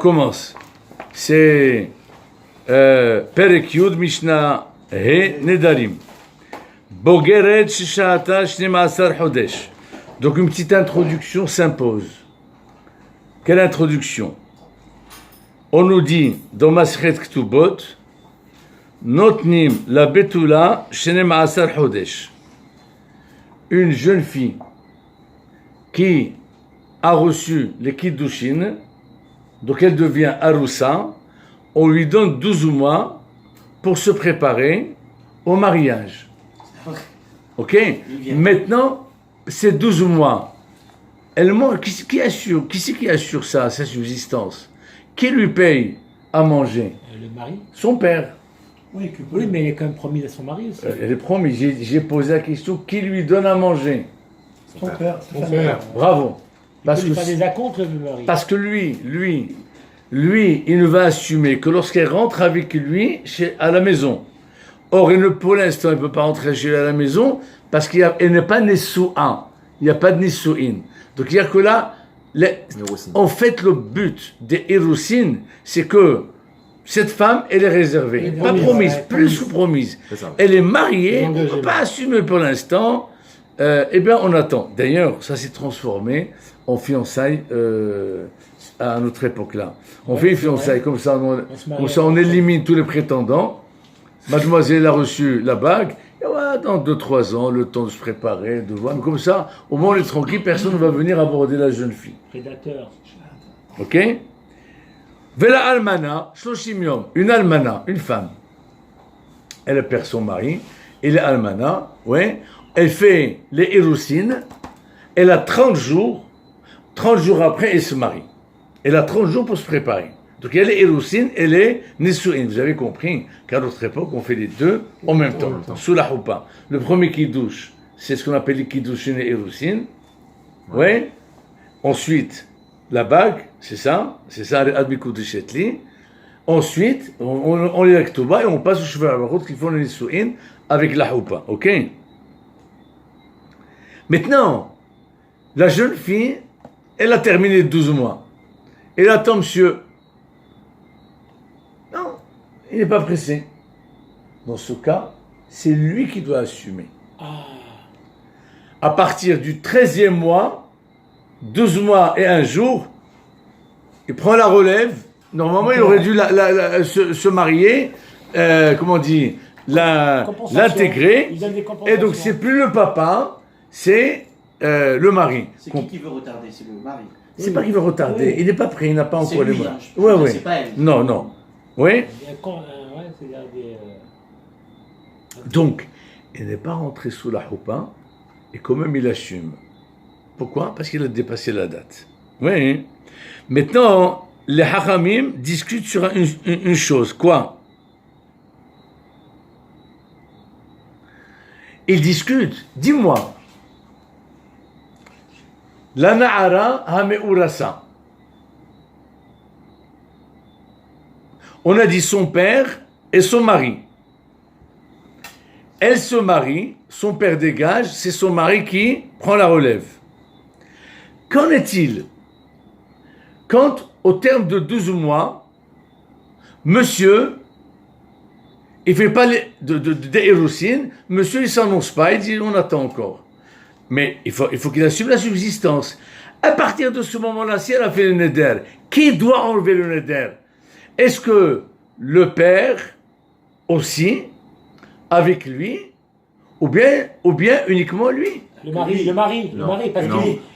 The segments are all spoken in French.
commence. C'est Perek Yud Mishnah He Nedarim. Bogeret Shishata Shnemasar Hodesh. Donc une petite introduction s'impose. Quelle introduction? On nous dit dans Masechet Ktubot, Notnim la Betula Shnemasar Hodesh. Une jeune fille qui a reçu les Kiddushin, donc elle devient Aroussa, on lui donne 12 mois pour se préparer au mariage. Ok? Maintenant, ces 12 mois, qui assure ça, sa subsistance? Qui lui paye à manger? Le mari. Son père. Oui, mais elle est quand même promise à son mari aussi. Elle est promise. J'ai posé la question, qui lui donne à manger? Son père. Bravo. Parce que des acomptes, le mari. Parce que lui, il ne va assumer que lorsqu'elle rentre avec lui à la maison. Or, pour l'instant, elle ne peut pas rentrer chez lui à la maison parce qu'elle n'est pas Nessou'a. Il n'y a pas de Nessou'in. Donc, il n'y a que là, en fait, le but des Hirousin, c'est que cette femme, elle est réservée. Pas promise, plus que promise. Elle est mariée, on ne peut pas assumer pour l'instant. Eh bien, on attend. D'ailleurs, ça s'est transformé en fiançailles à notre époque-là. On fait une fiançaille, comme ça, on élimine tous les prétendants. Mademoiselle a reçu la bague. Et ouais, dans 2-3 ans, le temps de se préparer, de voir. Mais comme ça, au moins on est tranquille, personne ne va venir aborder la jeune fille. Prédateur. Ok? Vela almana, shloshim yom. Une almana, une femme. Elle perd son mari. Et les almana, ouais. Elle fait les Hirousin. Elle a 30 jours. 30 jours après, elle se marie. Elle a 30 jours pour se préparer. Donc elle est Hirousin, elle est Nessouin. Vous avez compris qu'à notre époque, on fait les deux en même temps, sous la choupa. Le premier Kiddush, c'est ce qu'on appelle les Kiddushin et Hirousin. Ouais. Ensuite, la bague, c'est ça, Admikou de Chetli. Ensuite, on est avec Touba et on passe au cheveu à la route qu'ils font les Nessouin avec la choupa. Ok? Maintenant, la jeune fille, elle a terminé 12 mois. Elle attend monsieur. Non, il n'est pas pressé. Dans ce cas, c'est lui qui doit assumer. À partir du 13e mois, 12 mois et 1 jour, il prend la relève. Normalement, il aurait dû se marier, comment on dit, l'intégrer. Et donc, c'est plus le papa, c'est le mari. C'est qui veut retarder? C'est le mari. C'est pas qu'il veut retarder, il n'est pas prêt, il n'a pas encore les moyens. Oui. C'est pas elle. Non. Oui. Donc, il n'est pas rentré sous la choupa, et quand même il assume. Pourquoi? Parce qu'il a dépassé la date. Oui. Maintenant, les Hachamim discutent sur une chose. Quoi? Ils discutent. Dis-moi. La na'ara hame'urasa. On a dit son père et son mari. Elle se marie, son père dégage, c'est son mari qui prend la relève. Qu'en est-il quand, au terme de 12 mois, monsieur, il ne fait pas des Hirousin, monsieur il ne s'annonce pas, il dit on attend encore. Mais il faut qu'il assume la subsistance. À partir de ce moment-là, si elle a fait le neder, qui doit enlever le neder? Est-ce que le père aussi, avec lui, ou bien uniquement lui? Le mari, parce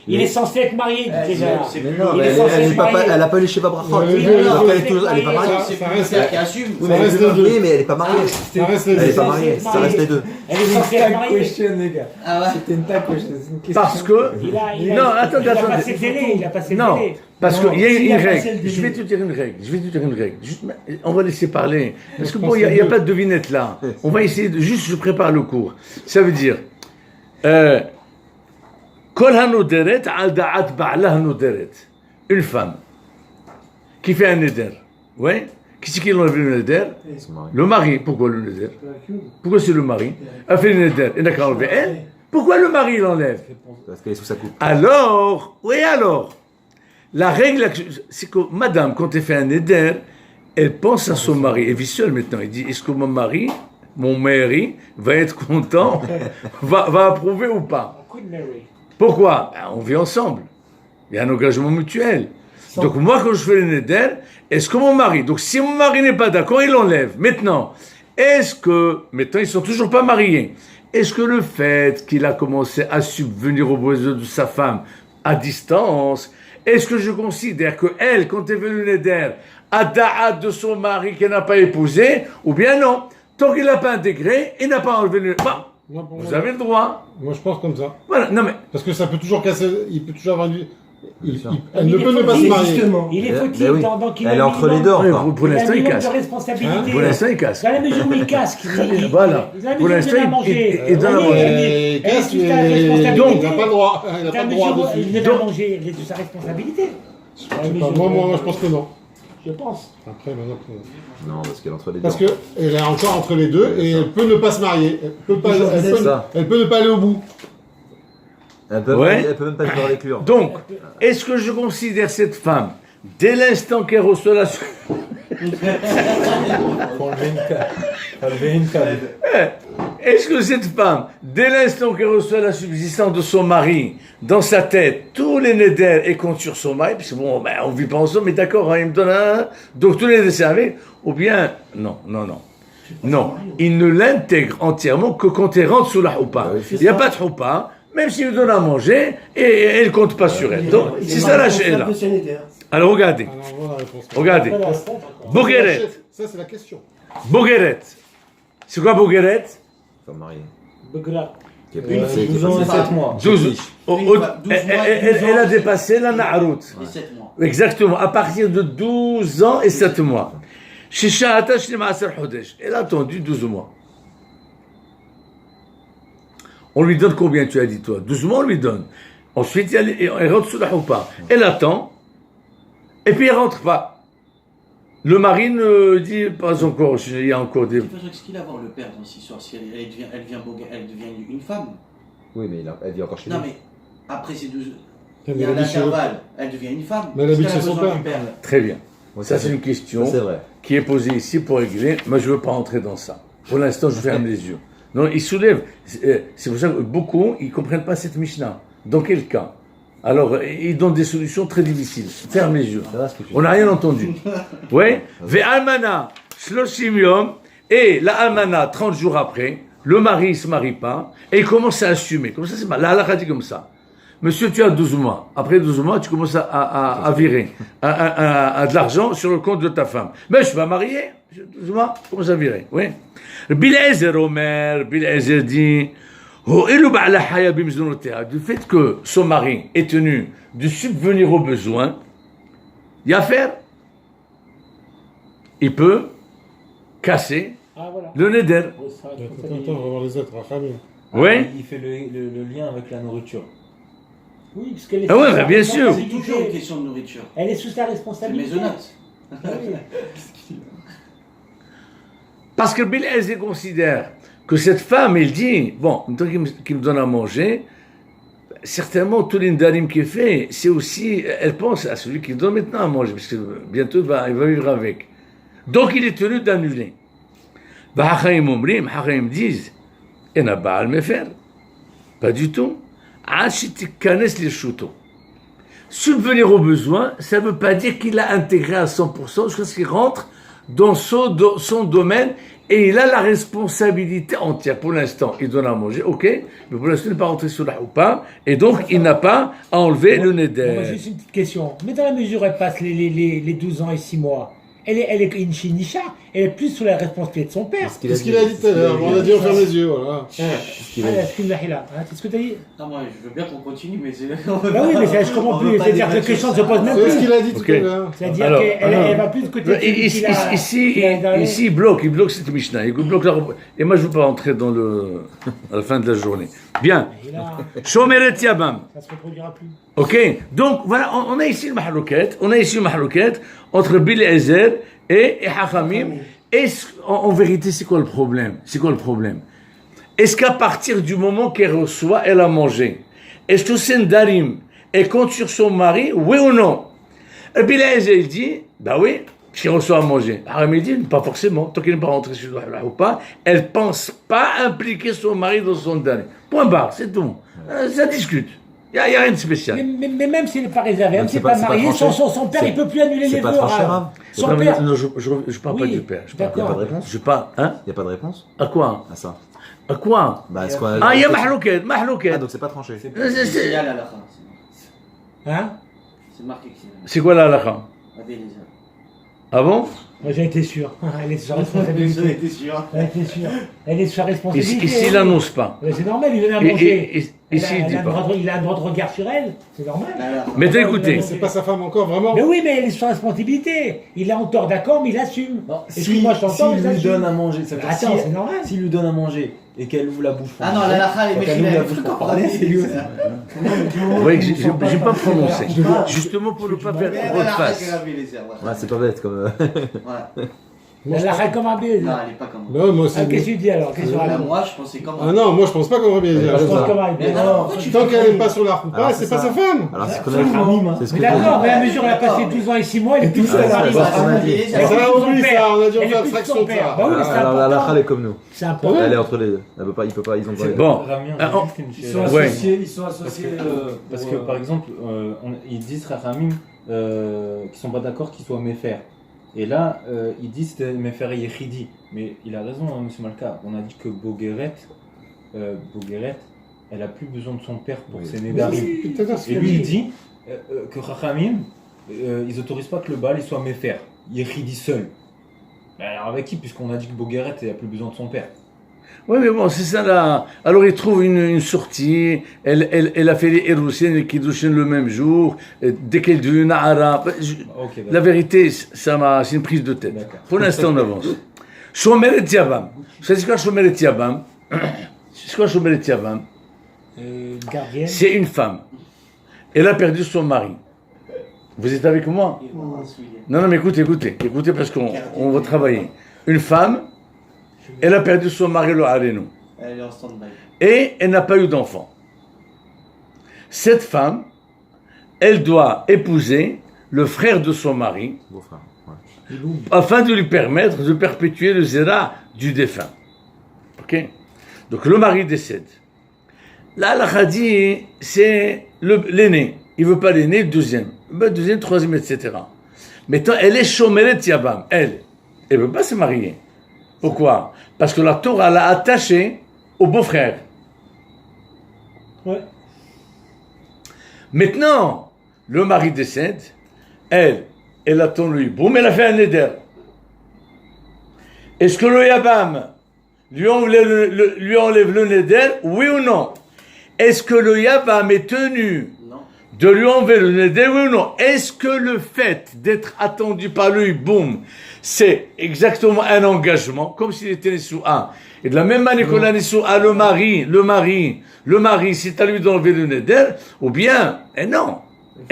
qu'il est censé être marié déjà. Elle n'a pas eu les Sheva Brachot. Elle n'est pas mariée. C'est le père qui assume. Oui, mais elle est mariée, mais elle n'est pas mariée. Elle n'est pas mariée, ça reste les deux. Elle est censée être mariée. C'était une tag question. Parce que... Non, attends. Il a passé télé. Non, parce qu'il y a une règle. Je vais te dire une règle. Juste, on va laisser parler. Parce que bon, il n'y a pas de devinette là. On va essayer de... Juste, je prépare le cours. Ça veut dire... Kol hanoderet al da'at ba'la hanoderet. Une femme qui fait un neder. Ouais. Qui c'est qui enlève le neder? Le mari. Pourquoi le neder? Pourquoi c'est le mari? Elle fait le neder. Il n'a qu'à enlever elle. Pourquoi le mari l'enlève? Parce qu'elle est sous sa coupe. Alors, La règle, c'est que madame, quand elle fait un éder, elle pense à son mari. Elle vit seule maintenant. Elle dit, est-ce que mon mari, va être content, va approuver ou pas? Pourquoi? Ben, on vit ensemble. Il y a un engagement mutuel. Donc moi, quand je fais le neder, est-ce que mon mari, donc si mon mari n'est pas d'accord, il l'enlève. Maintenant, maintenant ils sont toujours pas mariés, est-ce que le fait qu'il a commencé à subvenir aux besoins de sa femme à distance, est-ce que je considère que elle, quand elle veut le neder, a da'at de son mari qu'elle n'a pas épousé, ou bien non? Tant qu'il n'a pas intégré, il n'a pas enlevé le... Bon, vous avez le droit. Moi, je pense comme ça. Voilà, non mais... Parce que ça peut toujours casser... Il peut toujours avoir du... Elle ne peut ne pas se marier. Il est fautif oui. dans qu'il Elle est entre les deux. Pour l'instant, il casse. de responsabilité. Pour l'instant, il casse. Dans la mesure où il casse, Voilà. Pour l'instant, il donne à manger. Il casse, il n'a pas le droit. Il n'a pas le droit dessus. Il ne va manger de sa responsabilité. Moi, je pense que non. Je pense. Après, maintenant... Non, parce qu'elle est entre les deux. Parce qu'elle est encore entre les deux et elle peut ne pas se marier. Elle peut ne pas aller au bout. Elle peut même pas vivre avec lui. Donc, est-ce que je considère cette femme, dès l'instant qu'elle reçoit la... Est-ce que cette femme, dès l'instant qu'elle reçoit la subsistance de son mari, dans sa tête, tous les néders et compte sur son mari, parce que bon, ben, on vit pas ensemble, mais d'accord, hein, il me donne un... Donc tous les néders servent, ou bien, non. Il ne l'intègre entièrement que quand elle rentre sous la choupa. Il n'y a pas de choupa, même s'il lui donne à manger, et elle ne compte pas sur elle. Donc, c'est ça la là. Alors regardez. Regardez. Bogueret. Ça, c'est la question. Bogueret. C'est quoi Bogueret? Comme mariée. Begra. Qui est 12 ans et 7 mois. 12. Elle a dépassé la Na'arout. 17 mois. Exactement. À partir de 12 ans et 7 mois. Elle a attendu 12 mois. On lui donne combien, tu as dit toi? 12 mois, on lui donne. Ensuite, elle rentre sous la choupa. Elle attend. Et puis, elle rentre pas. Le mari ne dit pas encore, il y a encore des... Qu'est-ce qu'il a à voir le père dans cette histoire? Si elle devient une femme. Oui, mais elle vit encore chez lui. Non, mais après ces 12... Il y a un intervalle, elle devient une femme. Mais elle habite chez son père. Très bien. Oui, ça, c'est une question vrai. qui est posée ici pour régler. Moi, je ne veux pas rentrer dans ça. Pour l'instant, je ferme les yeux. Non, il soulève. C'est pour ça que beaucoup, ils ne comprennent pas cette Mishnah. Dans quel cas? Alors, ils donnent des solutions très difficiles. Ferme les yeux. On n'a rien entendu. Oui. Ve'almana, shloshim yom, et la almana, 30 jours après, le mari ne se marie pas, et il commence à assumer. Comme ça, c'est mal. La halakha dit comme ça. Monsieur, tu as 12 mois. Après 12 mois, tu commences à virer à de l'argent sur le compte de ta femme. Mais je suis pas marié. 12 mois, je commence à virer. Oui. Bil'ezer Omer, Bil'ezer dit, du fait que son mari est tenu de subvenir aux besoins, il y a à faire. Il peut casser le neder. Attends, on va voir les autres. Oui. Il fait le lien avec la nourriture. Oui, parce qu'elle est ouais, bien sûr. C'est toujours une question de nourriture. Elle est sous sa C'est responsabilité. maisonnante. Parce que Bill Ezé considère que cette femme, il dit, bon, en tant qu'il me donne à manger, certainement tout l'indarim qu'il fait, c'est aussi, elle pense à celui qui donne maintenant à manger, parce que bientôt il va vivre avec. Donc il est tenu d'annuler. Hachaim disent, et n'a pas à le faire. Pas du tout. Subvenir aux besoins, ça ne veut pas dire qu'il a intégré à 100%, jusqu'à ce qu'il rentre dans son domaine et il a la responsabilité entière. Pour l'instant, il donne à manger, ok, mais pour l'instant, il n'est pas rentré sur la choupa et donc il n'a pas à enlever le neder. Juste une petite question. Mais dans la mesure où elle passe les 12 ans et 6 mois, elle est une chinisha, elle est plus sous la responsabilité de son père. Qu'est-ce qu'il a dit tout à l'heure? On a dit on ferme les yeux, voilà. C'est ce que tu as dit? Non, moi, je veux bien qu'on continue, mais c'est... Bah oui, mais je comprends plus. C'est-à-dire que la question ne se pose même C'est plus. ce qu'il a dit tout à l'heure. C'est-à-dire qu'elle va plus de côté de Ici, il bloque cette Mishnah. Il bloque et moi, je ne veux pas rentrer à la fin de la journée. Bien. Shomeret Yabam. Ça se reproduira plus. Ok, donc voilà, on a ici le mahlouket entre Bil Ezer et Hachamim. En vérité, c'est quoi le problème? Est-ce qu'à partir du moment qu'elle reçoit, elle a mangé? Est-ce que c'est Ndarim, elle compte sur son mari, oui ou non? Et puis là, il dit, bah oui, puisqu'il reçoit à manger. Haram, il dit, pas forcément, tant qu'il n'est pas rentré chez lui ou pas, elle ne pense pas impliquer son mari dans son dernier. Point barre, c'est tout. Ça discute. Il n'y a rien de spécial. Mais même s'il n'est pas réservé, même Donc s'il c'est n'est pas pas marié, tranché. son père, il ne peut plus annuler les C'est vœux. pas tranché, Rav. Rav. Son père. Non, je parle pas Oui, du père. Je Il n'y a d'accord. pas de réponse. Je parle, hein? Il n'y a pas de réponse À quoi? à ça. À quoi? Bah, est-ce qu'on a- Ah, il y a mahlouket. Ah, donc c'est pas tranché. C'est il y a la lacha. Hein? C'est marqué que c'est. C'est quoi la halakha? Regardez les hommes. Ah bon? Moi, j'ai été sûr. Elle est sur J'en responsabilité. étais sûr. Elle était sûre. Elle est sur responsabilité. Ici, il n'annonce pas. Mais c'est normal, il vient à Et- manger. ici, il dit pas. Il a un droit de regard sur elle. C'est normal. Mais écoutez, C'est pas sa femme encore, vraiment. Mais oui, mais elle est sur responsabilité. Il a en tort, d'accord, mais il assume. Non, Excuse-moi, je t'entends, mais s'il ça lui assume. donne à manger, ça veut dire Attends, si- c'est normal. s'il lui donne à manger et qu'elle ouvre la bouche pour Ah non, manger, la lacha, les quand mecs, elle il ouvre la a bouche pour parler, c'est lui aussi. vous voyez que j'ai pas prononcé. Justement pour ne pas faire trop de face. Ouais, c'est pas bête comme. Ouais. Elle la comme un baiser. Non, elle est pas comme moi. Non, moi aussi. Ah, qu'est-ce que tu dis alors? Qu'est-ce que tu Là, racontes? moi, je pensais comme Ah non, moi je pense pas qu'on va bien dire. Je pense comme un Mais baiser. alors, pourquoi tu Tant fais qu'elle n'est pas sur la roupa, Alors, c'est c'est pas ça. sa femme. Alors c'est ce qu'on C'est a un dit. mime. C'est ce que Mais t'as d'accord, dit. mais à mesure elle a passé 12 ans et 6 mois, elle est toute seule. ça, Elle c'est est ce qu'on a dit. Elle est Ça, plus on son oublie père. ça, on a dû en Elle est faire plus abstraction son de père. ça. Bah oui, c'est Alors la important. halakha, elle est comme nous. C'est important. Elle est entre les deux. Elle peut pas, il peut pas, ils ont pas les deux. Bon. Ramien, Ah, j'ai juste une Ils sont chose. Ouais. associés, ils sont associés. Parce que par exemple, ils disent Rahamim qui sont pas d'accord qu'ils soient méfers. Et là, ils disent c'était méfer yechidi. Mais il a raison, hein, Monsieur Malka. On a dit que Bogueret, elle a plus besoin de son père pour Oui. ses nédarim. Putain, c'est Et ce lui, qu'il il dit. dit que Rahamim, ils autorisent pas que le Baal il soit méfer. Yechidi seul. Mais alors avec qui, puisqu'on a dit que Bogueret, elle a plus besoin de son père. Oui, mais bon, c'est ça là. Alors il trouve une sortie. Elle a fait les Héroussines et Kiddushin le même jour. Dès qu'elle devient Nahara. Ok, d'accord. La vérité, c'est une prise de tête. D'accord. Pour l'instant, on avance. Shomeret Yabam. Vous savez ce qu'est Shomeret Yabam? C'est quoi Shomeret Yabam? Gardienne. C'est une femme. Elle a perdu son mari. Vous êtes avec moi? Non, mais écoutez parce qu'on va travailler. Une femme, elle a perdu son mari, le Harenou. Elle est en stand-by. Et elle n'a pas eu d'enfant. Cette femme, elle doit épouser le frère de son mari Beau-frère. Ouais. afin de lui permettre de perpétuer le zéra du défunt. Ok? Donc le mari décède. Là, la khadi, c'est l'aîné. Il ne veut pas l'aîné, le deuxième. Le deuxième, troisième, etc. Mais tant, elle est chomeret yabam. Elle ne veut pas se marier. Pourquoi? Parce que la Torah l'a attachée au beau-frère. Ouais. Maintenant, le mari décède, elle attend lui, boum, elle a fait un éder. Est-ce que le Yabam lui enlève le néder, oui ou non? Est-ce que le Yabam est tenu Non. de lui enlever le néder, oui ou non? Est-ce que le fait d'être attendu par lui, boum, c'est exactement un engagement, comme s'il était Nessoua? Et de la même manière qu'on a Nessoua, le mari, c'est à lui d'enlever le néder, ou bien, et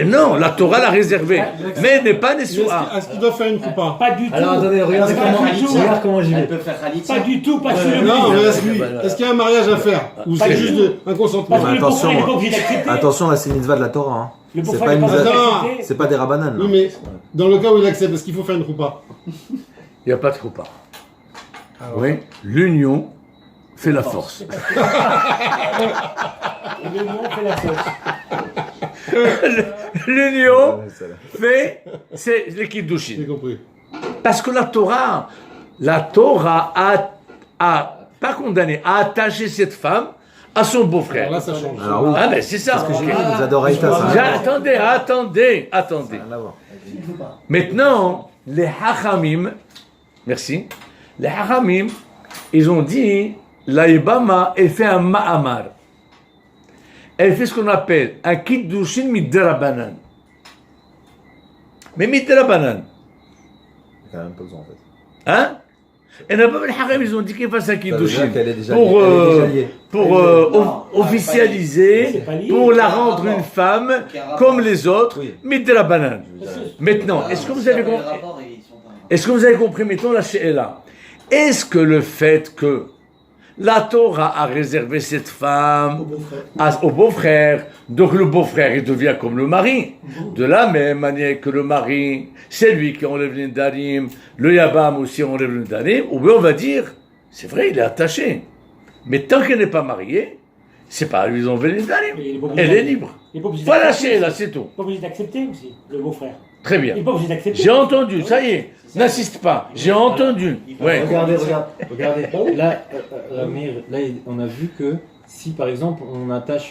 non, la Torah l'a réservé, mais elle n'est pas Nessoua. Est-ce qu'il doit faire une coupa? Pas du tout. Alors attendez, regardez Pas du tout. comment j'y Elle vais. peut faire Khalitsa. Pas du tout, parce que le Non, mais mec- est-ce qu'il y a un mariage à faire? Ou Pas c'est du juste tout. un consentement? Parce que le Attention, beau-frère n'est pas hein. obligé d'accepter. Attention, là c'est une mitzvah de la Torah. Hein. Le C'est beau-frère pas n'est une pas obligé Attends. d'accepter. C'est pas des rabananes. Oui, mais dans le cas où il accepte, est-ce qu'il faut faire une coupa? Il n'y a pas de coupa. Oui, l'union fait la force. Le nom fait la sauce. L'union Ouais, ça, là. fait, c'est l'équipe J'ai d'Ushine. compris. Parce que la Torah a pas condamné, a attaché cette femme à son Alors beau-frère. là, ça change. Alors oui, Ah ben c'est ça. parce que j'ai ok. vu, nous adoraïta ça. Attendez. Rien à voir. Maintenant, les Hachamim, merci, les Hachamim, ils ont dit, la Ibama, elle fait un Ma'amar. Elle fait ce qu'on appelle un Kiddushin Midrabanan. Mais Midrabanan, Il a même pas besoin en fait. hein? Et n'a pas les Hachamim, ils ont dit qu'il fasse un Ça veut dire Kiddushin qu'elle est déjà pour, liée. Elle est déjà liée. Non, officialiser, c'est pas lié. pour la C'est un rendre rapport. une femme C'est un rapport. comme les autres, Oui. Midrabanan. Je veux dire, Maintenant, est-ce que vous avez compris? compris? Est-ce que vous avez compris, mettons la She'ela? Est-ce que le fait que La Torah a réservé cette femme Au beau-frère. au beau-frère. Donc le beau-frère, il devient comme le mari. De la même manière que le mari, c'est lui qui enlève les Nedarim. Le Yabam aussi enlève les Nedarim. Ou bien on va dire, c'est vrai, il est attaché. Mais tant qu'elle n'est pas mariée, c'est pas à lui d'enlever les Nedarim. Mais il est pas obligé Elle est d'accepter. libre. Il est pas obligé Voilà, d'accepter. c'est là, c'est tout. Pas obligé d'accepter aussi, le beau-frère. Très bien. Il est pas obligé d'accepter. J'ai entendu, ça y est. N'insiste pas. J'ai entendu. Ouais. Regardez. Là, Amir, là, on a vu que si par exemple on attache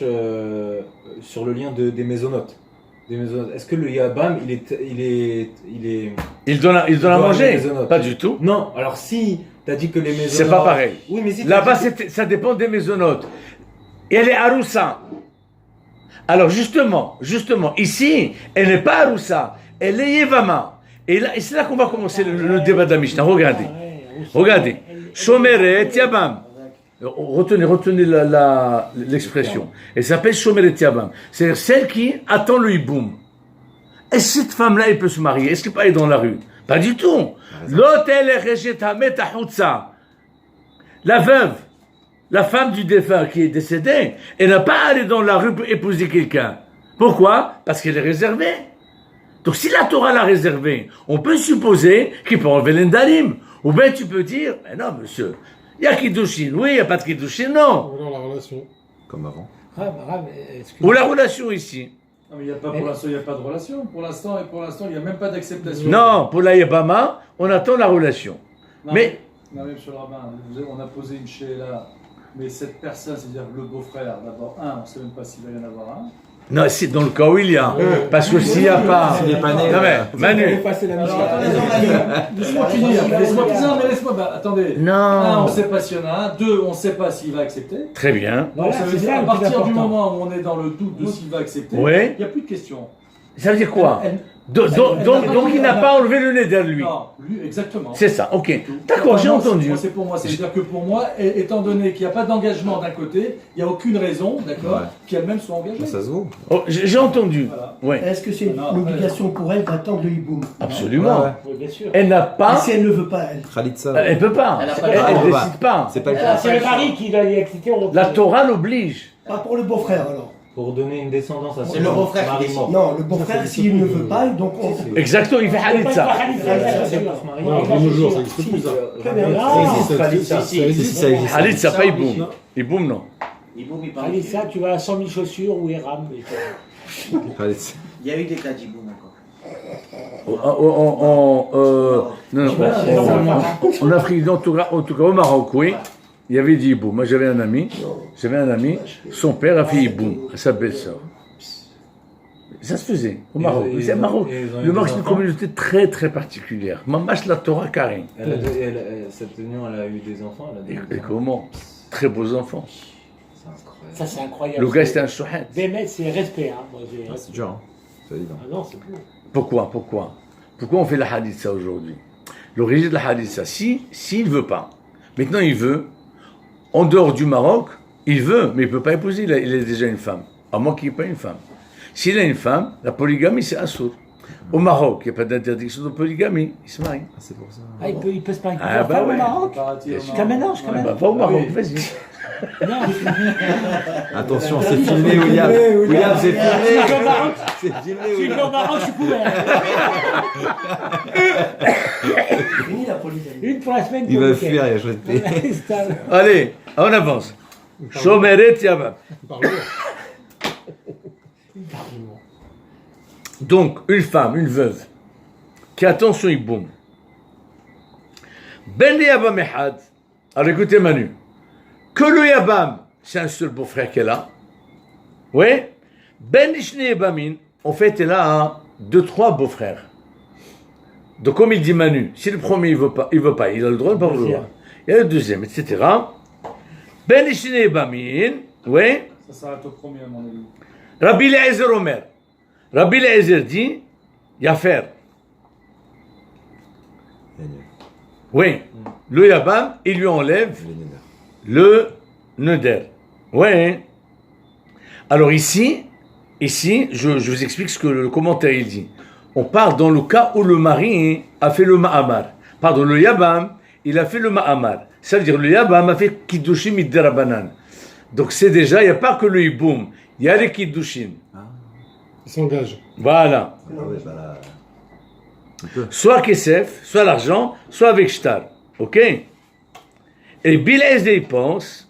sur le lien des mésonotes, est-ce que le Yabam Il donne à les manger. mésonotes. Pas du tout. Non, alors si t'as dit que les mésonotes. C'est pas pareil. Oui, mais si t'as Là-bas, dit que- ça dépend des mésonotes. Et elle est Aroussa. Alors justement, ici, elle n'est pas Aroussa, elle est Yevama. Et c'est là qu'on va commencer le débat de la Mishnah. Regardez. Regardez. Shomeret Yabam. Retenez l'expression. Elle s'appelle Shomeret Yabam. C'est-à-dire celle qui attend le hiboum. Est-ce que cette femme-là, elle peut se marier? Est-ce qu'elle peut aller dans la rue? Pas du tout. L'hôtel est Rejet Hamet Ahoutsa. La veuve, la femme du défunt qui est décédé, elle n'a pas à aller dans la rue pour épouser quelqu'un. Pourquoi? Parce qu'elle est réservée. Donc si la Torah l'a réservée, on peut supposer qu'il peut enlever l'endarim. Ou bien tu peux dire, mais non monsieur, il y a Kiddushin, oui, il n'y a pas de Kiddushin, non. Dans la relation. Comme avant. Ou la relation ici. Non, mais il y a pas, pour l'instant, il n'y a pas de relation. Pour l'instant, il n'y a même pas d'acceptation. Non, pour la Yebama, on attend la relation. Non, Mais- Non, même sur le rabbin, on a posé une là, mais cette personne, c'est-à-dire le beau-frère, d'abord, on ne sait même pas s'il va y en avoir un. Non, c'est dans le cas où il y a. Parce que s'il n'y a pas... S'il n'est pas né, Non mais, Manu. Alors, attendez, laisse-moi finir, attendez. Non. Un, on ne sait pas s'il y en a un. Deux, on ne sait pas s'il va accepter. Très bien. Donc, Voilà, ça veut c'est dire ça à le plus partir du important. moment où on est dans le doute de s'il va accepter, Ouais. il n'y a plus de question. Ça veut dire quoi? Elle- Donc il n'a pas enlevé le nez derrière lui. Non, lui, exactement. C'est ça, ok. Tout. D'accord, j'ai Moi, entendu. c'est pour moi. C'est-à-dire que pour moi, étant donné qu'il n'y a pas d'engagement d'un côté, il n'y a aucune raison, d'accord, Ouais. qu'elle-même soit engagée. Ça se vaut. Oh, j'ai entendu. Voilà. Ouais, Est-ce que c'est une Non, obligation pour elle d'attendre le hiboum? absolument. Ouais. Oui, bien sûr. Elle n'a Et pas... si elle ne veut pas, elle? Khalitsa. Elle peut pas. Elle a pas Elle le droit. elle Bah, décide pas. C'est pas le Elle cas. a C'est le mari qui doit y accepter. La Torah l'oblige. Pas pour le beau-frère alors. pour donner une descendance à C'est son le beau-frère qui mari décide. mort. Non, le beau-frère, s'il ne veut pas, donc on. Exactement, il fait Halitza. Non, de nos jours, ça n'existe plus ça. Très bien. Ça existe. Si, si, ça existe. Halitza, pas Iboum. Iboum, non. Iboum, il parle. Allez, ça, tu vas à 100 000 chaussures ou Eram. Khalitsa. Il y a eu des cas d'Iboum encore. Non, en Afrique, en tout cas au Maroc, oui, il y avait dit Iboum. Moi j'avais un ami, son père a fait Iboum à sa belle-sœur. Ça se faisait au Maroc. Et ils C'est ont- Maroc. et ils ont eu Le Maroc, des c'est une enfants communauté très très particulière. Mamash la Torah Karim. Cette union, elle a eu des enfants. Elle a des Et comment? Très beaux enfants. C'est incroyable. Ça, c'est incroyable. Le gars, c'était un chouhet. Bémet, c'est respect. Hein. Moi, j'ai... Ah, c'est dur, hein. C'est évident. Ah non, c'est beau. Pourquoi on fait la haditha aujourd'hui? L'origine de la haditha, s'il ne veut pas, maintenant il veut, en dehors du Maroc, il veut, mais il ne peut pas épouser, il a déjà une femme, à moins qu'il n'ait pas une femme. S'il a une femme, la polygamie c'est assourd. Au Maroc, il n'y a pas d'interdiction de polygamie, il se marie. Ah, c'est pour ça. Ah, il peut se marier Ah, bah au ouais. Maroc. Jusqu'à maintenant, jusqu'à maintenant. Va au Maroc, vas-y. Non, Attention, c'est filmé, William. William, c'est tu vas au filmé. Maroc, C'est filmé, tu William. vas au Maroc, je suis couvert. Fini la polygamie. Une pour la semaine. Il pour va le week-end. fuir, il a choisi de payer. Allez, on avance. Shomeret Yabam. Parle-moi. Donc, une femme, une veuve, qui attend son hiboum. Ben Yabam Ehad. Alors écoutez Manu. Que le Yabam, c'est un seul beau-frère qu'elle a. Oui. Ben Ishne Yabamin, en fait, elle a 2-3 beaux-frères. Donc, comme il dit Manu, si le premier il veut pas, il a le droit de ne pas vouloir. Il y a le deuxième, etc. Ben Ishne Yabamin, oui. Ça s'arrête au premier, à mon avis. Rabbi Eliezer Omer. Rabbi Eliezer dit, il y a faire. Oui, le Yabam, il lui enlève le Neder. Oui. Alors ici, je vous explique ce que le commentaire il dit. On parle dans le cas où le mari a fait le Ma'amar. Pardon, le Yabam, il a fait le ma'amar. Ça veut dire le Yabam a fait Kiddushim Midderabanan. Donc c'est déjà, il n'y a pas que le Hiboum, il y a les Kiddushim. Il s'engage. Voilà. Ah ouais, bah là. Soit Kesef, soit l'argent, soit avec Shtar. Ok? Et Bilez, il pense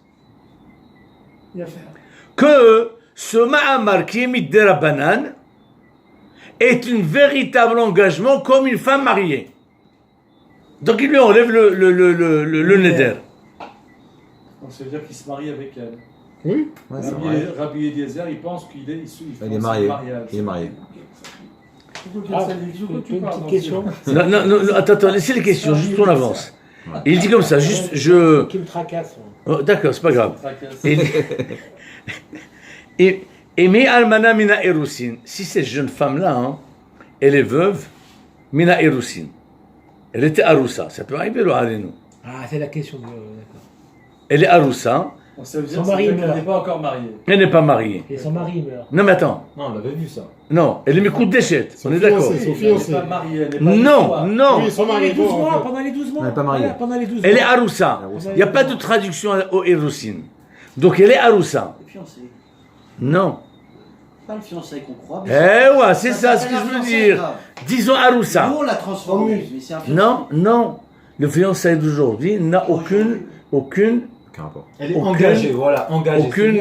que ce Ma'amar qui est Midderabanan est un véritable engagement comme une femme mariée. Donc il lui enlève le neder. Donc ça veut dire qu'il se marie avec elle. Oui. Ouais, c'est vrai. Rabbi Eliezer, il pense qu'il est Il est marié. Il est marié. Ah, une petite question. Non, attends, laissez les questions, juste on avance. Il dit comme ça, juste je. Qui me tracasse. Moi. Oh, d'accord, c'est pas grave. Et mi almana mina erusin. Si cette jeune femme-là, hein, elle est veuve, mina erusin. Elle était aroussa. Ça peut arriver, le harino. Ah, c'est la question. D'accord. Elle est aroussa. Donc ça veut Son dire mari qu'elle meurt. n'est pas encore mariée. Elle n'est pas mariée. Et son mari meurt. Non, mais attends. Non, on l'avait vu ça. Non, elle est mes coups de déchette. On est d'accord. fiancés. Son Elle n'est fiancé. pas mariée, elle n'est pas Non, d'histoire. non. Oui, ils sont Pendant les mariés. 12 bon, mois, en fait. pendant les 12 mois. Elle est pas mariée. Voilà, pendant les 12 Elle est mois. aroussa. Il n'y a pas de traduction au erusin. Donc elle est aroussa. Le fiancé. Non. Pas le fiancé qu'on croit. Eh ouais, c'est ça ce que s'appelle je un veux fiancé, dire. grave. Disons aroussa. Nous, on l'a transformé, mais c'est un fiancé. Non. Le fiancé d'aujourd'hui n'a aucune Aucun rapport. Elle est Aucune- engagée, voilà, engagée. aucune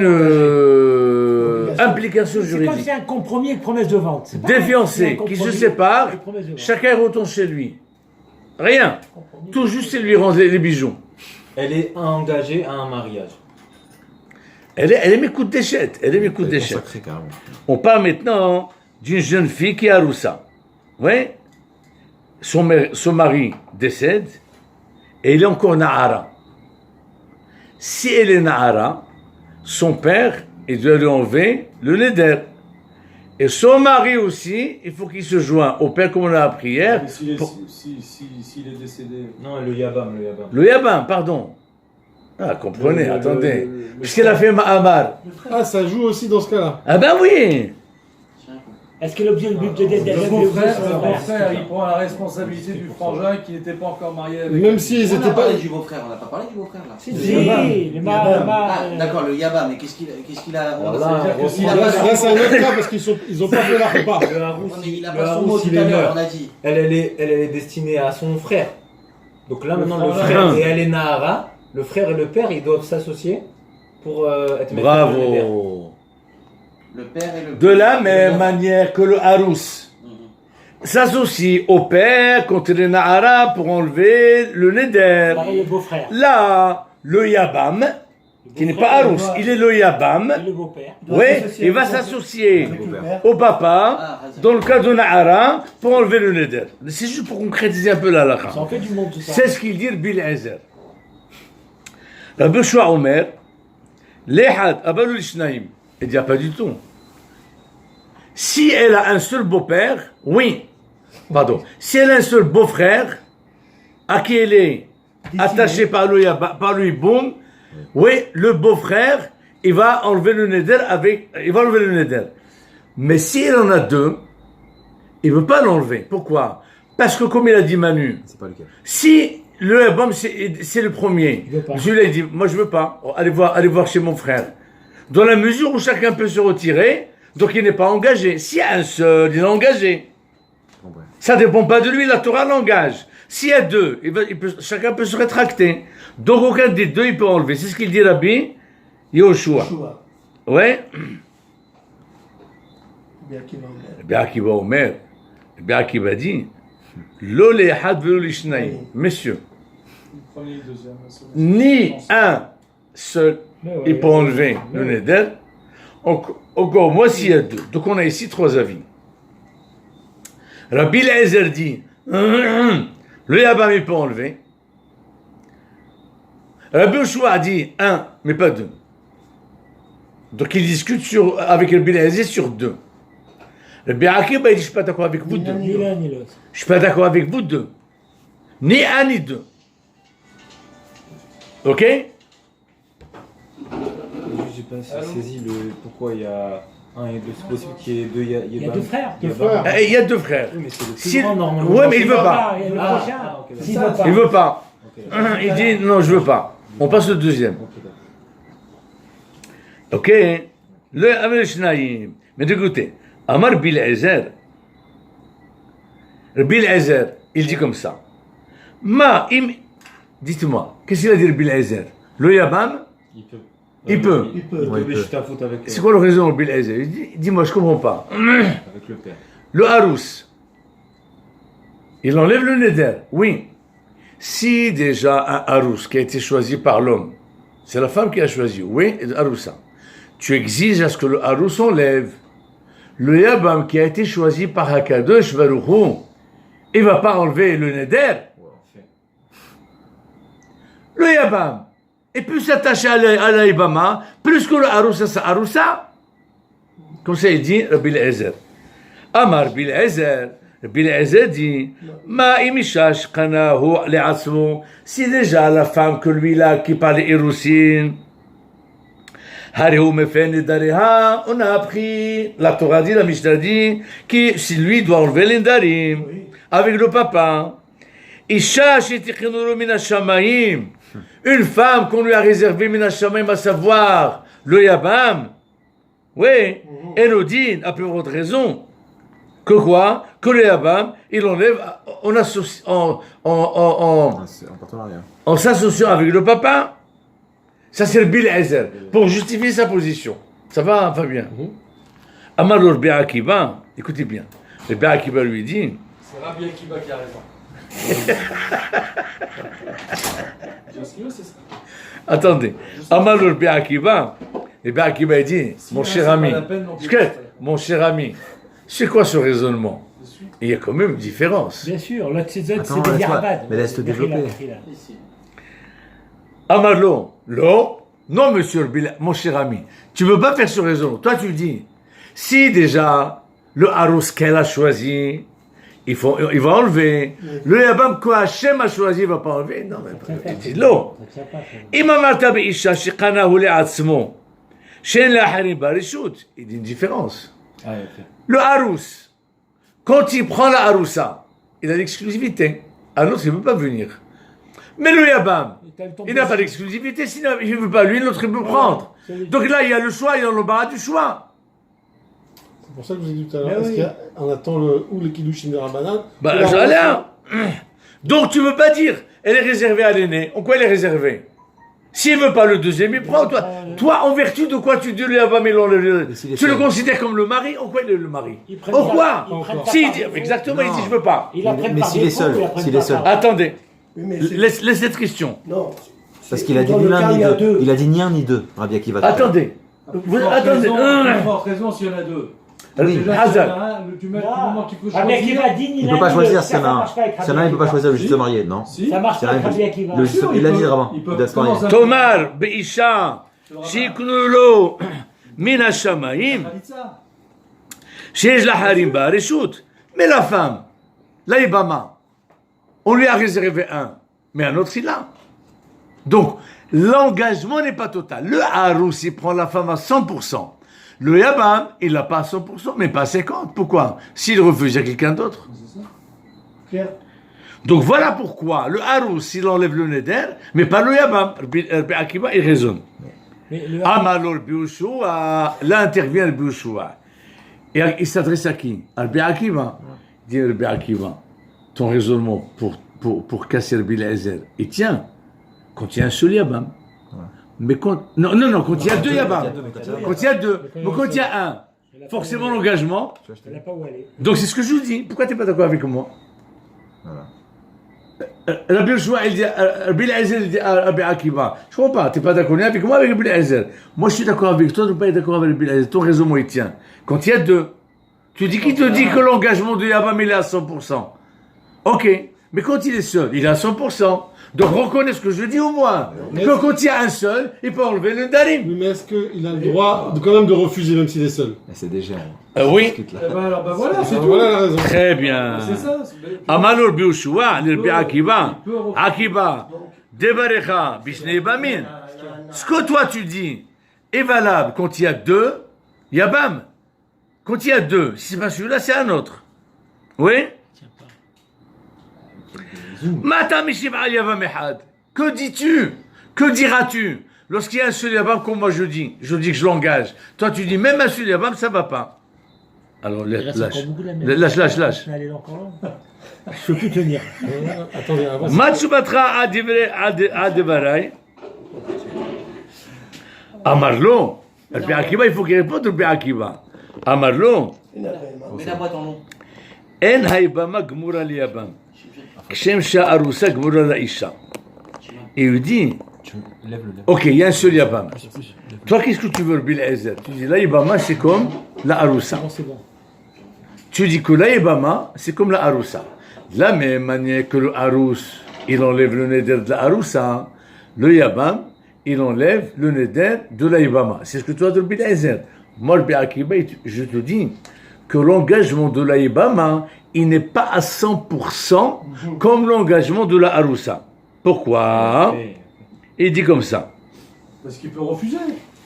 implication C'est comme juridique. c'est un compromis avec promesse de vente. C'est Des pareil. C'est un fiancés qui compromis se séparent, avec promesse de vente. chacun retourne chez lui. Rien. Compromis. Tout juste, il lui rend les bijoux. Elle est engagée à un mariage. Elle est mes coups de déchette. Elle est mes coups de Elle est déchette. consacrée carrément. On parle maintenant d'une jeune fille qui est aroussa. Oui. Son mari décède et il est encore Nahara. Si elle est Nahara, son père, il doit lui enlever le neder. Et son mari aussi, il faut qu'il se joigne au père comme on l'a appris hier. Mais s'il est, Pour- s'il est décédé. Non, le Yabam. Le Yabam, pardon. Ah, comprenez, Le- attendez. le- Puisqu'elle a fait Ma'amar. Ah, ça joue aussi dans ce cas-là. Ah ben oui. Est-ce qu'elle est obligée de Le beau-frère, il prend la responsabilité du frangin qui n'était pas encore marié avec Même elle. s'ils On étaient a pas. parlé du beau-frère, on n'a pas parlé du beau-frère là. Si, Le si, Yabam. les Ah, d'accord, le Yaba, mais qu'est-ce qu'il a. Alors Ça veut dire que s'il a Là, pas là, c'est un autre cas parce qu'ils ont pas fait la repas. Le Harousse, Il a le pas son mot Harousse, tout il à est l'heure, meurt. on a dit. Elle est destinée à son frère. Donc là, maintenant, le frangin. frère et elle est Nahara. Le frère et le père, ils doivent s'associer pour être maîtres de l'univers. Bravo. Le père et le. De la même manière que le Harous s'associe au père contre les Nahara pour enlever le neder. Pareil, le beau-frère. Là, le Yabam, qui n'est pas Harous, il est le Yabam, Et le beau-père. oui, il va s'associer Avec le père. au papa, Ah, Hazan. dans le cas de Nahara, pour enlever le neder. C'est juste pour concrétiser un peu la Ça halakha. en fait du monde tout ça. C'est ce qu'il dit Bil Ezer. Rabbi Shua Omer, Lehad, Abalul Ishnaim. Il dit pas du tout. Si elle a un seul beau-père, oui. Pardon. Si elle a un seul beau-frère, à qui elle est attachée par lui, boum, oui, le beau-frère, il va enlever le neder Mais si elle en a deux, il ne veut pas l'enlever. Pourquoi? Parce que comme il a dit Manu, C'est pas le cas. si le album c'est le premier, Il veut pas. je lui ai dit, moi je veux pas, allez voir chez mon frère. Dans la mesure où chacun peut se retirer, donc il n'est pas engagé. S'il y a un seul, il est engagé. Bon, bref. Ça ne dépend pas de lui, la Torah l'engage. S'il y a deux, chacun peut se rétracter. Donc aucun des deux, il peut enlever. C'est ce qu'il dit Rabbi Yoshua. Choua. Ouais. Bien qu'il va ouvrir. Bien Akiva Omer, Bien Akiva dit, Lo lehad velo lishnaim. Messieurs, Le premier et le deuxième. ni un seul, Mais ouais, il peut enlever le neder. Encore moins s'il y a deux. Donc on a ici trois avis. Rabbi Eliezer dit, le Yabam il peut enlever. Rabbi Yoshua dit un, mais pas deux. Donc il discute avec Rabbi Eliezer sur deux. Rabbi Akiva il dit, je ne suis pas d'accord avec vous deux. Ni l'un ni l'autre. Je suis pas d'accord avec vous deux. Ni un ni deux. Ok? J'ai pas saisi pourquoi il y a un et deux. C'est possible qu'il y ait deux Yabam. Il y a deux frères. Deux frères. Il y a deux frères. Oui, mais c'est le plus Si- grand normalement. Ouais, mais il veut Ah, pas. il y a le Ah, prochain. ah, ok, S'il d'accord. veut pas. Il veut pas. Il dit non, je veux pas. On passe au deuxième. Ok. Le Amir Shnaïm. Mais écoutez, Amar Bil Ezer. Bil Ezer, il dit comme ça. Dites-moi, qu'est-ce qu'il a dit Bil Ezer? Le Yabam? Il peut. Il peut. Il peut bêcher ta faute avec, C'est quoi le raison Bil Ezer? Il dit, dis-moi, je comprends pas. avec le père. Le Harous, il enlève le Neder. Oui. Si déjà un Harous qui a été choisi par l'homme, c'est la femme qui a choisi, oui, Haroussa. Tu exiges à ce que le Harous enlève. Le Yabam qui a été choisi par Hakadosh Baruch Hu, il ne va pas enlever le Neder. Le Yabam, il peut s'attacher à la Yabama plus que le Haroussa, c'est Haroussa. Comme ça, il dit Rabbi Eliezer. Amar Rabbi Eliezer. Rabbi Eliezer dit Ma imishash kanahu le'atzmo. Si déjà la femme que lui là qui parle Irousin, Harihu mefen nedareha, on a appris, la Torah dit, la Mishnah dit, que si lui doit enlever l'indarim avec le papa. Isha shetichinuru min hashamayim. Une femme qu'on lui a réservée min hashamayim, à savoir le Yabam. Oui, Elodine a plus votre raison. Que quoi? Que le Yabam, il enlève en s'associant avec le papa. Ça c'est le Bil Ezer, pour justifier sa position. Ça va, Fabien? Amar le Rabbi Akiva, écoutez bien. Le Rabbi Akiva lui dit... C'est Rabbi Akiva qui a raison. Attendez. Amar le Rabbi Akiva, le Rabbi Akiva dit, mon cher ami, c'est quoi ce raisonnement? Il y a quand même une différence. Bien sûr, l'autre c'est des laisse-moi- Yarabad. mais laisse-le développer. Amarlo, non monsieur mon cher ami, tu ne veux pas faire ce raisonnement. Toi tu dis, si déjà le Harous qu'elle a choisi, il va enlever. Le Yabam que Hachem a choisi, il ne va pas enlever. Non, mais il dit non. Il dit une différence. Le Harous, quand il prend la Haroussa, il a l'exclusivité. Un autre, il ne peut pas venir. Mais le Yabam, il n'a pas d'exclusivité, sinon il ne veut pas lui, l'autre il peut prendre. Donc là, il y a le choix, il y a le barra du choix. C'est pour ça que je vous ai dit tout à l'heure, est-ce qu'on attend ou le Kiddushin de Rabbanan? Donc tu ne veux pas dire, elle est réservée à l'aîné. En quoi elle est réservée? S'il ne veut pas le deuxième, il prend. Toi, en vertu de quoi tu dis le Yabam et l'enlève? Tu le considères comme le mari? En quoi il est le mari? En quoi? Exactement, il dit je ne veux pas. Mais s'il est seul, Attendez, laisse cette question. Non. Parce qu'il a dit ni l'un ni deux. Il a dit ni un ni deux, Rabbi Akiva. Attendez. Attendez. Forte raison s'il y en a deux. Oui. Hazard. Du moment qu'il faut Rabbi choisir. Akiva dit ni Il ne l'un peut pas ni choisir l'autre. s'il y en a un. S'il y en a un, il ne peut pas choisir le juste marié, non? Si. Ça marche pas avec Rabbi Akiva. Il a dit Rabban. D'accord. Tomar Beisha Shiknulo Min Hashamayim Shesh la Harim Barishut. Mais la femme, la Ibama, on lui a réservé un, mais un autre il a. Donc, l'engagement n'est pas total. Le Harous, il prend la femme à 100%. Le Yabam, il l'a pas à 100%, mais pas à 50%. Pourquoi? S'il refuse, il y a quelqu'un d'autre. Claire. Donc voilà pourquoi le Harous, il enlève le Neder, mais pas le Yabam. Rabbi Akiva, il raisonne. Amalor le Biushua, là intervient le Biushua. Et il s'adresse à qui? Rabbi Akiva. Il dit Rabbi Akiva, ton raisonnement pour casser Rabbi Eliezer, il tient quand il y a un seul Yabam. Mais quand il y a deux Yabam. Quand il y a deux, mais quand il y a un, forcément l'engagement. Elle n'a pas où aller. Donc c'est ce que je vous dis. Pourquoi tu n'es pas d'accord avec moi? Rabbi Yoshua, il dit, Rabbi Eliezer, il dit à Rabbi Akiva, je ne comprends pas, tu n'es pas d'accord avec moi, avec Rabbi Eliezer. Moi, je suis d'accord avec toi, tu ne peux pas être d'accord avec Rabbi Eliezer. Ton raisonnement, il tient. Quand il y a deux, tu dis, qui te dit que l'engagement de Yabam, il est à 100%? Ok, mais quand il est seul, il est à 100%. Donc reconnais ce que je dis au moins. Que quand il y a un seul, il peut enlever le darim. Oui, mais est-ce qu'il a le droit quand même de refuser même s'il est seul? C'est déjà. Oui. Alors, voilà, c'est tout. Voilà la raison. Très bien. C'est ça. Amalur Biushua, Rabbi Akiva. Akiva. Devarecha, Bishnei Bamin. Ce que toi tu dis est valable quand il y a deux, Yabam. Quand il y a deux, si c'est pas celui-là, c'est un autre. Oui? Mata Mishiba Yavam Ehad. Que dis-tu? Que diras-tu? Lorsqu'il y a un seul Yavam, comme moi je dis que je l'engage. Toi tu dis même un seul Yavam, ça va pas. Alors Il reste lâche. encore beaucoup de la merde. Lâche. Allez, encore long. Je peux plus tenir. Attendez, avance. Matsubatra Adevarai. Amarlo. Le Rabbi Akiva, il faut qu'il réponde au Rabbi Akiva. Amarlo. Mets la boîte en long. En haibama gmura liyabam. Kshem sha'arusa gmura laisha. Et il dit, ok, il y a un seul yabam. Toi, qu'est-ce que tu veux, Bil Ezer? Tu dis, la yabama, c'est comme la arusa. Bon, c'est bon. Tu dis que la yabama, c'est comme la arusa. De la même manière que le arus, il enlève le neder de la arusa, le yabam, il enlève le neder de la yabama. C'est ce que toi, Bil Ezer. Moi, Rabbi Akiva, je te dis que l'engagement de la yabama, il n'est pas à 100% comme l'engagement de la arusa. Pourquoi? Il dit comme ça. Parce qu'il peut refuser.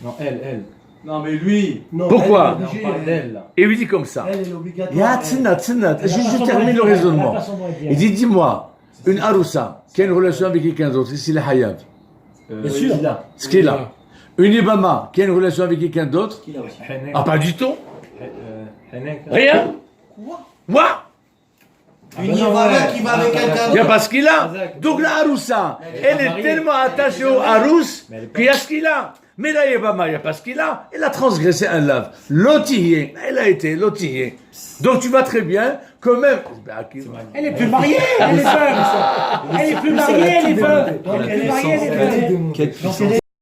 Non, elle. Non, mais lui. Non, Pourquoi? elle est Non, obligée, pas d'elle, là. Et il dit comme ça. Elle est obligatoire. Ya tsinat. Je termine le raisonnement. Il dit, dis-moi, une arusa qui a une relation avec quelqu'un d'autre, ici le hayab, Bien sûr. ce qu'il a. Une ibama qui a une relation avec quelqu'un d'autre, Qui l'a aussi? ah pas du tout. Henek. Rien. Moi. Une Yévala qui va avec quelqu'un Il y a d'autre. pas ce qu'il a. Donc la arusa, elle est tellement attachée au arus qu'il y a ce qu'il a. Mais la yébama, il n'y a pas ce qu'il a. Elle a transgressé un lave. Lotillé. Elle a été lotillée. Donc tu vois très bien que même. Elle est plus mariée, elle est veuve. Elle est plus mariée, elle est veuve. Elle est plus mariée, elle est veuve. Quelle puissance.